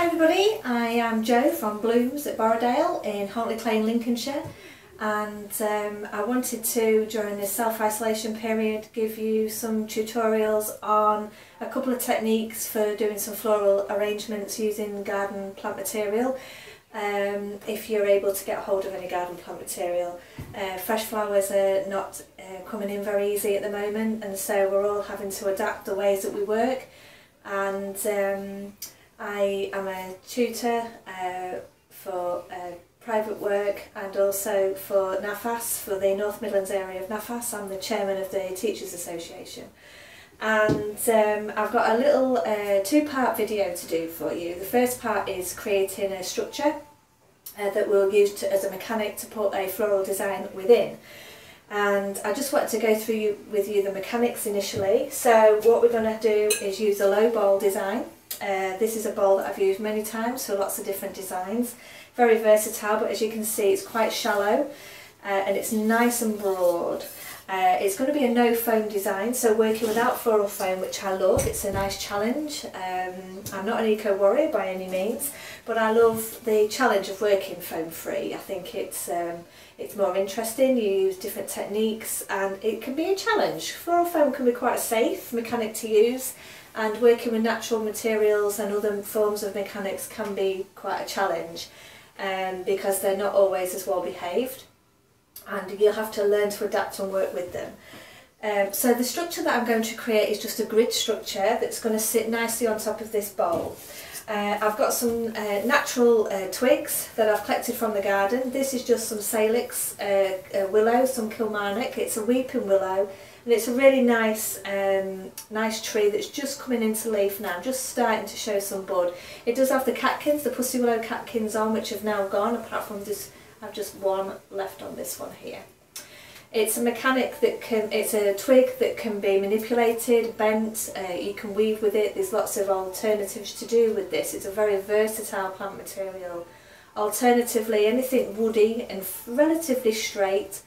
Hi everybody, I am Jo from Blooms at Borrowdale in Huntley Clay, Lincolnshire, and I wanted to, during this self-isolation period, give you some tutorials on a couple of techniques for doing some floral arrangements using garden plant material. If you're able to get hold of any garden plant material. Fresh flowers are not coming in very easy at the moment, and so we're all having to adapt the ways that we work. And I am a tutor for private work and also for NAFAS, for the North Midlands area of NAFAS. I'm the chairman of the Teachers Association. And I've got a little two-part video to do for you. The first part is creating a structure that we'll use as a mechanic to put a floral design within. And I just wanted to go through with you the mechanics initially. So what we're going to do is use a low bowl design. This is a bowl that I've used many times for lots of different designs. Very versatile, but as you can see it's quite shallow and it's nice and broad. It's going to be a no foam design, so working without floral foam, which I love. It's a nice challenge. I'm not an eco warrior by any means, but I love the challenge of working foam free. I think it's more interesting. You use different techniques and it can be a challenge. Floral foam can be quite a safe mechanic to use, and working with natural materials and other forms of mechanics can be quite a challenge because they're not always as well behaved, and you'll have to learn to adapt and work with them. So the structure that I'm going to create is just a grid structure that's going to sit nicely on top of this bowl. I've got some natural twigs that I've collected from the garden. This is just some salix willow, some kilmarnock. It's a weeping willow, and it's a really nice nice tree that's just coming into leaf now, just starting to show some bud. It does have the catkins, the pussy willow catkins on, which have now gone, apart from this. I've just one left on this one here. It's a mechanic that it's a twig that can be manipulated, bent, you can weave with it. There's lots of alternatives to do with this. It's a very versatile plant material. Alternatively, anything woody and relatively straight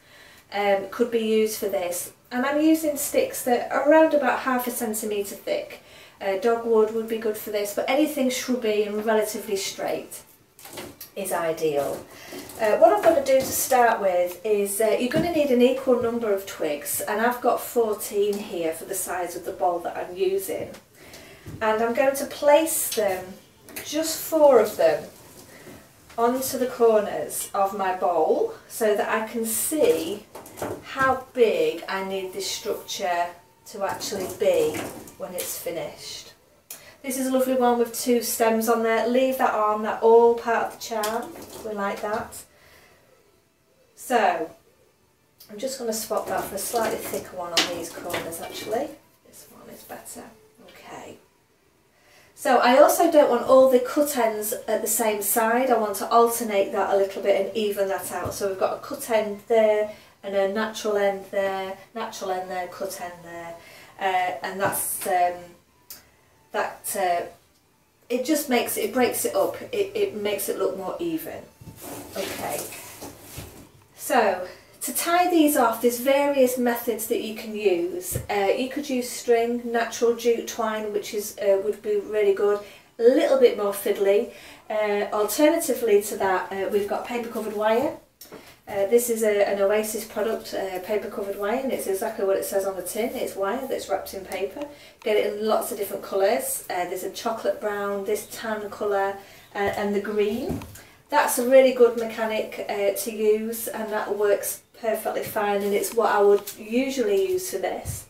could be used for this. And I'm using sticks that are around about ½ centimetre thick. Dogwood would be good for this, but anything shrubby and relatively straight is ideal. What I'm going to do to start with is you're going to need an equal number of twigs, and I've got 14 here for the size of the bowl that I'm using, and I'm going to place them, just 4 of them, onto the corners of my bowl so that I can see how big I need this structure to actually be when it's finished. This is a lovely one with 2 stems on there. Leave that on, that's all part of the charm. We like that. So, I'm just going to swap that for a slightly thicker one on these corners actually. This one is better. Okay. So I also don't want all the cut ends at the same side. I want to alternate that a little bit and even that out. So we've got a cut end there and a natural end there, cut end there. And that's... it just makes it breaks it up, it makes it look more even. Okay, so to tie these off, there's various methods that you can use. You could use string, natural jute twine, which is would be really good, a little bit more fiddly. Alternatively to that, we've got paper covered wire. This is an Oasis product, paper covered wire, and it's exactly what it says on the tin. It's wire that's wrapped in paper. Get it in lots of different colours. There's a chocolate brown, this tan colour, and the green. That's a really good mechanic to use, and that works perfectly fine, and it's what I would usually use for this.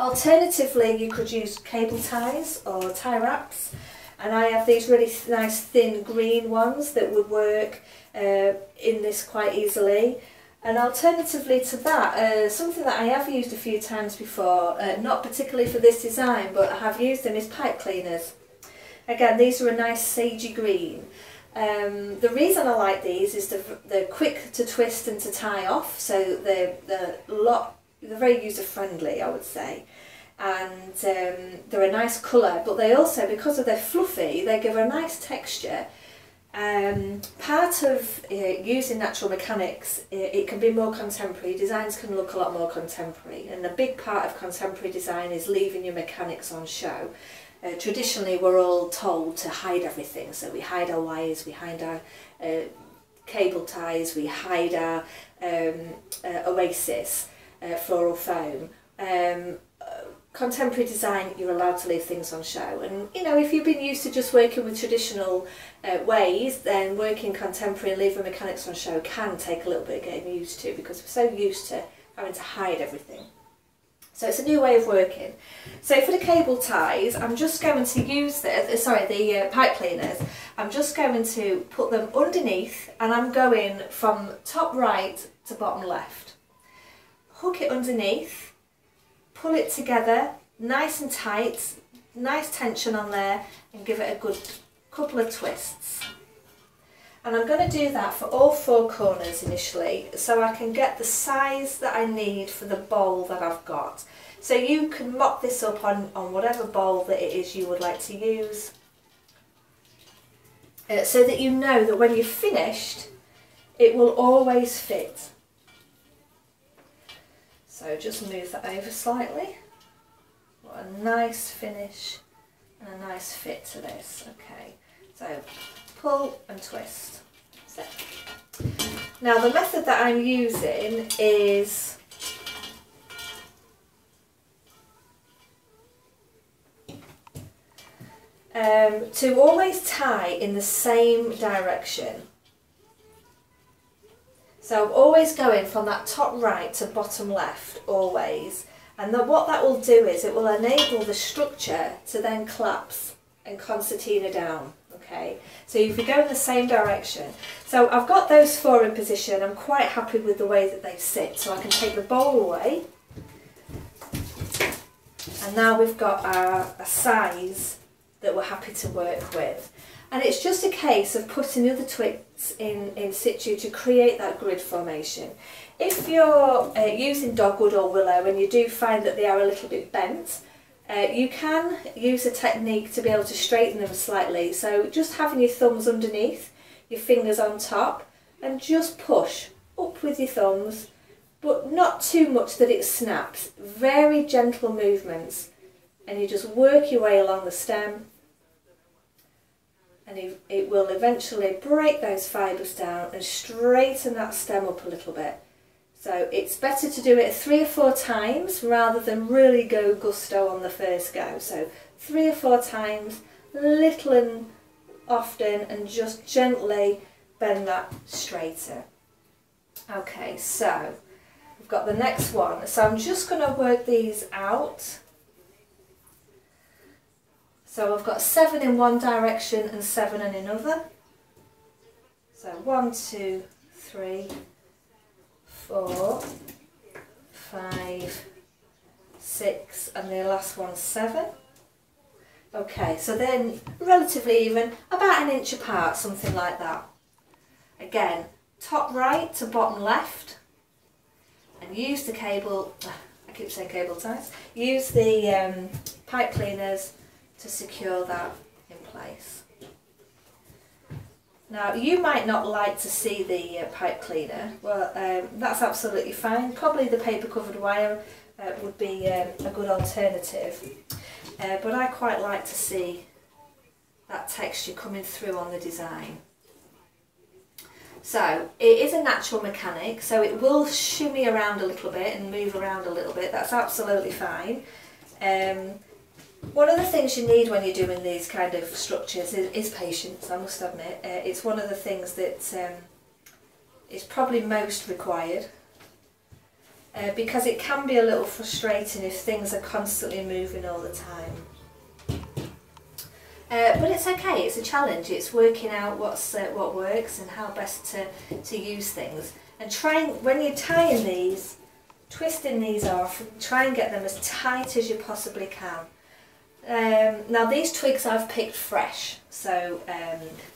Alternatively, you could use cable ties or tie wraps, and I have these really nice thin green ones that would work in this quite easily. And alternatively to that, something that I have used a few times before, not particularly for this design, but I have used them, is pipe cleaners. Again, these are a nice sagey green. The reason I like these is they're quick to twist and to tie off, so they're very user friendly, I would say. And they're a nice colour, but they also, because of their fluffy, they give a nice texture. Part of using natural mechanics, it can be more contemporary. Designs can look a lot more contemporary, and a big part of contemporary design is leaving your mechanics on show. Traditionally we're all told to hide everything, so we hide our wires, we hide our cable ties, we hide our Oasis floral foam. Contemporary design, you're allowed to leave things on show, and you know, if you've been used to just working with traditional ways, then working contemporary and leaving mechanics on show can take a little bit of getting used to, because we're so used to having to hide everything. So it's a new way of working. So for the cable ties, I'm just going to use the pipe cleaners. I'm just going to put them underneath, and I'm going from top right to bottom left. Hook it underneath, pull it together, nice and tight, nice tension on there, and give it a good couple of twists. And I'm going to do that for all 4 corners initially, so I can get the size that I need for the bowl that I've got. So you can mock this up on whatever bowl that it is you would like to use, so that you know that when you're finished, it will always fit. So just move that over slightly. What a nice finish and a nice fit to this. Okay, so pull and twist. That's it. Now the method that I'm using is to always tie in the same direction. So I'm always going from that top right to bottom left, always. And then what that will do is it will enable the structure to then collapse and concertina down. Okay, so if you go in the same direction. So I've got those 4 in position. I'm quite happy with the way that they sit. So I can take the bowl away. And now we've got a size that we're happy to work with. And it's just a case of putting the other twigs in situ to create that grid formation. If you're using dogwood or willow and you do find that they are a little bit bent, you can use a technique to be able to straighten them slightly. So just having your thumbs underneath, your fingers on top, and just push up with your thumbs, but not too much that it snaps. Very gentle movements, and you just work your way along the stem, and it will eventually break those fibres down and straighten that stem up a little bit. So it's better to do it 3 or 4 times rather than really go gusto on the first go. So 3 or 4 times, little and often, and just gently bend that straighter. Okay, so we've got the next one. So I'm just going to work these out. So I've got 7 in one direction and 7 in another. So 1, 2, 3, 4, 5, 6, and the last one's 7. Okay, so then relatively even, about 1 inch apart, something like that. Again, top right to bottom left, and use the cable, I keep saying cable ties, use the pipe cleaners to secure that in place. Now you might not like to see the pipe cleaner, well that's absolutely fine. Probably the paper covered wire would be a good alternative, but I quite like to see that texture coming through on the design. So it is a natural mechanic, so it will shimmy around a little bit and move around a little bit, that's absolutely fine. One of the things you need when you're doing these kind of structures is patience, I must admit. It's one of the things that is probably most required, because it can be a little frustrating if things are constantly moving all the time. But it's okay, it's a challenge, it's working out what works and how best to use things. And when you're tying these, twisting these off, try and get them as tight as you possibly can. Now these twigs I've picked fresh, so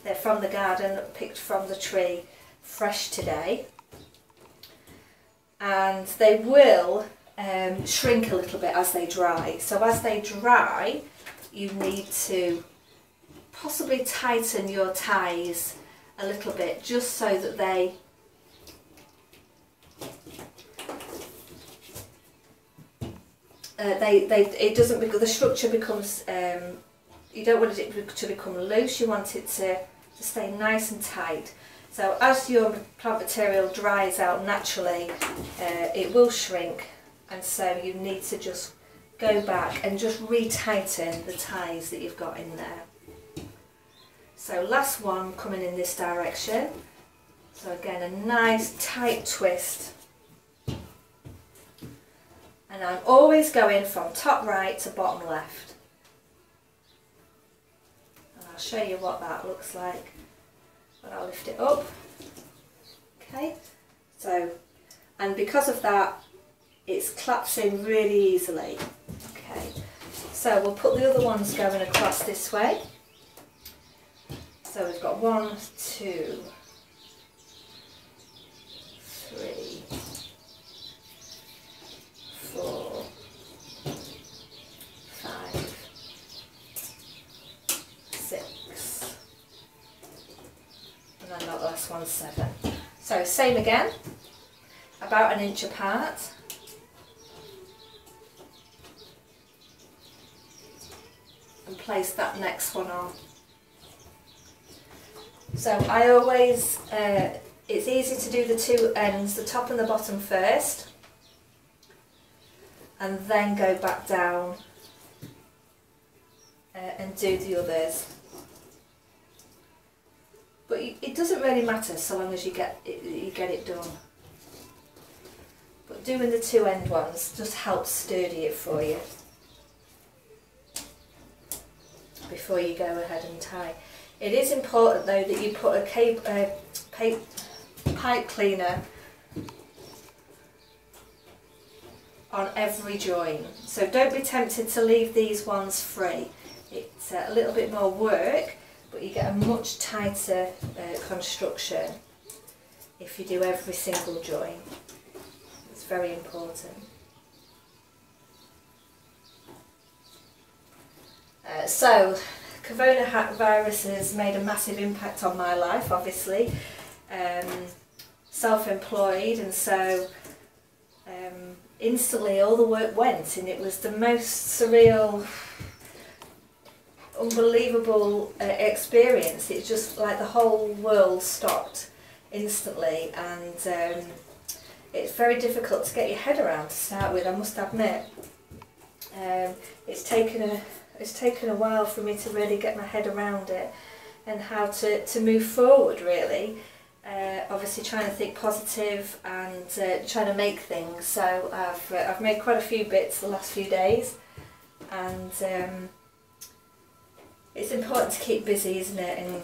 they're from the garden, picked from the tree, fresh today. And they will shrink a little bit as they dry. So as they dry, you need to possibly tighten your ties a little bit, just so that it doesn't, because the structure becomes you don't want it to become loose, you want it to stay nice and tight. So as your plant material dries out naturally, it will shrink, and so you need to just go back and just retighten the ties that you've got in there. So last one coming in this direction. So again, a nice tight twist. And I'm always going from top right to bottom left. And I'll show you what that looks like when I lift it up. Okay, so, and because of that, it claps in really easily. Okay, so we'll put the other ones going across this way. So we've got 1, 2, 3, 4, 5, 6, and then that last one's 7. So same again, about 1 inch apart. And place that next one on. So I always, it's easy to do the two ends, the top and the bottom first, and then go back down and do the others. But it doesn't really matter so long as you get it done. But doing the two end ones just helps sturdy it for you before you go ahead and tie. It is important though that you put a pipe cleaner on every join. So don't be tempted to leave these ones free. It's a little bit more work, but you get a much tighter construction if you do every single join. It's very important. So, coronavirus has made a massive impact on my life, obviously. Self-employed, and so instantly all the work went, and it was the most surreal, unbelievable experience. It's just like the whole world stopped instantly, and it's very difficult to get your head around to start with, I must admit. It's taken a while for me to really get my head around it and how to move forward, really. Obviously trying to think positive and trying to make things. So I've made quite a few bits the last few days, and it's important to keep busy, isn't it? And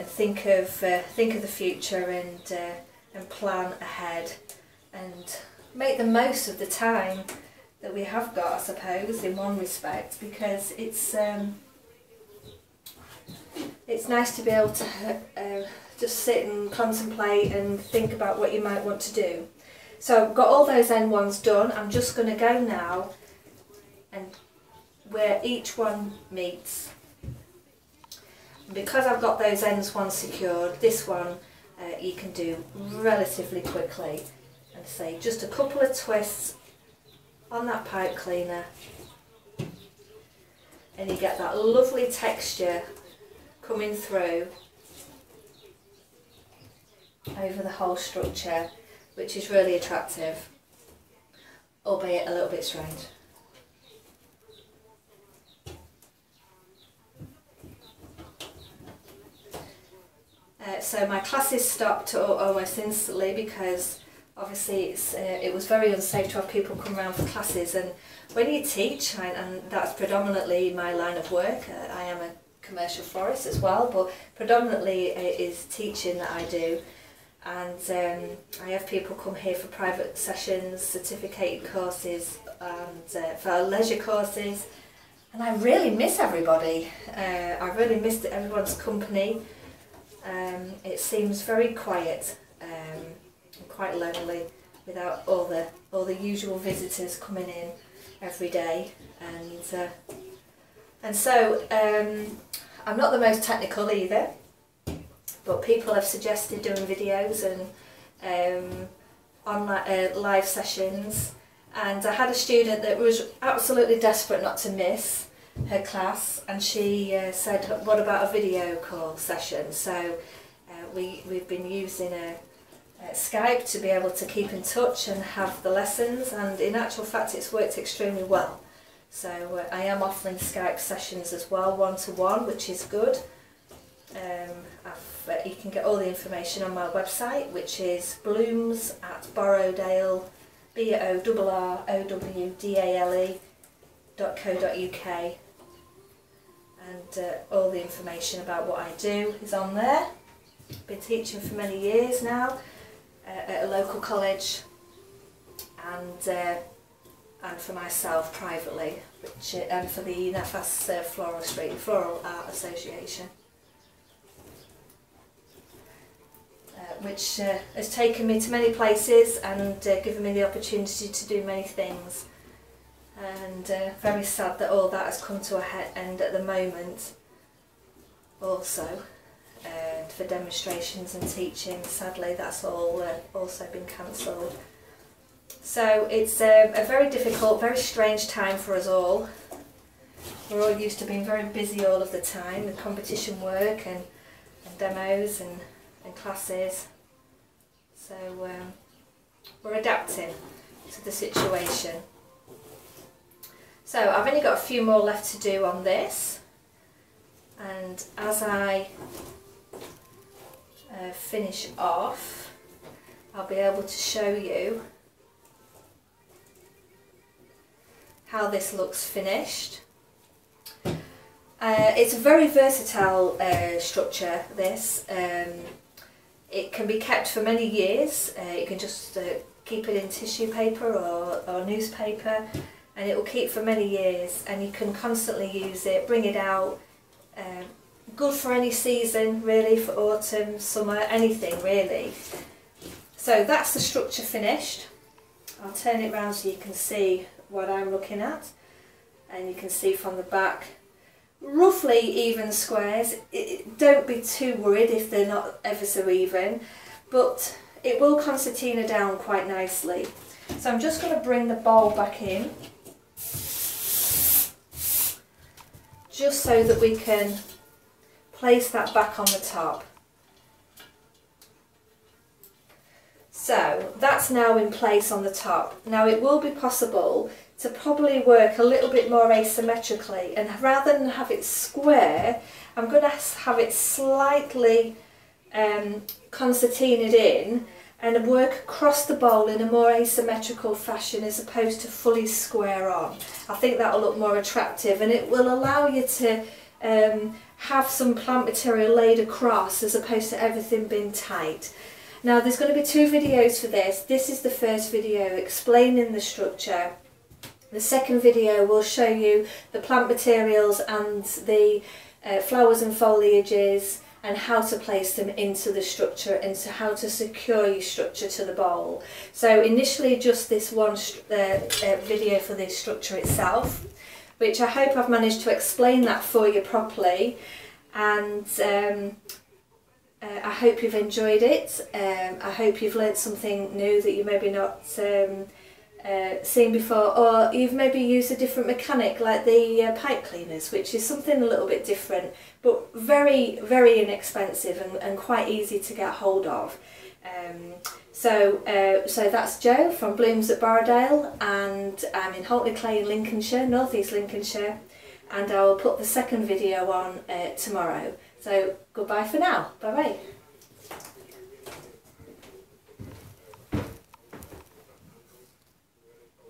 think of the future and plan ahead and make the most of the time that we have got, I suppose, in one respect, because it's nice to be able to just sit and contemplate and think about what you might want to do. So I've got all those end ones done. I'm just going to go now and where each one meets. Because I've got those ends ones secured, this one you can do relatively quickly, and say just a couple of twists on that pipe cleaner, and you get that lovely texture coming through over the whole structure, which is really attractive, albeit a little bit strange. So my classes stopped almost instantly because obviously it was very unsafe to have people come around for classes, and when you teach, and that's predominantly my line of work, I am a commercial florist as well, but predominantly it is teaching that I do, and I have people come here for private sessions, certificated courses, and for leisure courses, and I really miss everybody. I really missed everyone's company. It seems very quiet and quite lonely without all the usual visitors coming in every day, and so I'm not the most technical either, but people have suggested doing videos and online live sessions, and I had a student that was absolutely desperate not to miss, her class, and she said, what about a video call session? So we've been using Skype to be able to keep in touch and have the lessons, and in actual fact it's worked extremely well. So I am offering Skype sessions as well, one-to-one, which is good. You can get all the information on my website, which is blooms@borrowdale, borrowdale.co.uk, and all the information about what I do is on there. Been teaching for many years now at a local college, and for myself privately, and for the Nefas Floral Art Association, which has taken me to many places and given me the opportunity to do many things. And very sad that all that has come to a end at the moment. Also, for demonstrations and teaching, sadly that's all also been cancelled. So it's a very difficult, very strange time for us all. We're all used to being very busy all of the time with competition work and demos and classes. So we're adapting to the situation. So I've only got a few more left to do on this, and as I finish off, I'll be able to show you how this looks finished. It's a very versatile structure, this. It can be kept for many years. You can just keep it in tissue paper or newspaper, and it will keep for many years, and you can constantly use it, bring it out. Good for any season really, for autumn, summer, anything really. So that's the structure finished. I'll turn it round so you can see what I'm looking at, and you can see from the back roughly even squares. Don't be too worried if they're not ever so even, but it will concertina down quite nicely. So I'm just going to bring the bowl back in, just so that we can place that back on the top. So that's now in place on the top. Now it will be possible to probably work a little bit more asymmetrically, and rather than have it square, I'm going to have it slightly concertinaed in and work across the bowl in a more asymmetrical fashion as opposed to fully square on. I think that will look more attractive, and it will allow you to have some plant material laid across as opposed to everything being tight. Now there's going to be two videos for this. This is the first video explaining the structure. The second video will show you the plant materials and the flowers and foliages, and how to place them into the structure and how to secure your structure to the bowl. So initially just this one video for the structure itself, which I hope I've managed to explain that for you properly, and I hope you've enjoyed it. I hope you've learnt something new that you maybe not seen before, or you've maybe used a different mechanic like the pipe cleaners, which is something a little bit different, but very, very inexpensive and quite easy to get hold of. So that's Jo from Blooms at Borrowdale, and I'm in Holtley Clay in Lincolnshire, North East Lincolnshire, and I will put the second video on tomorrow. So goodbye for now, bye bye.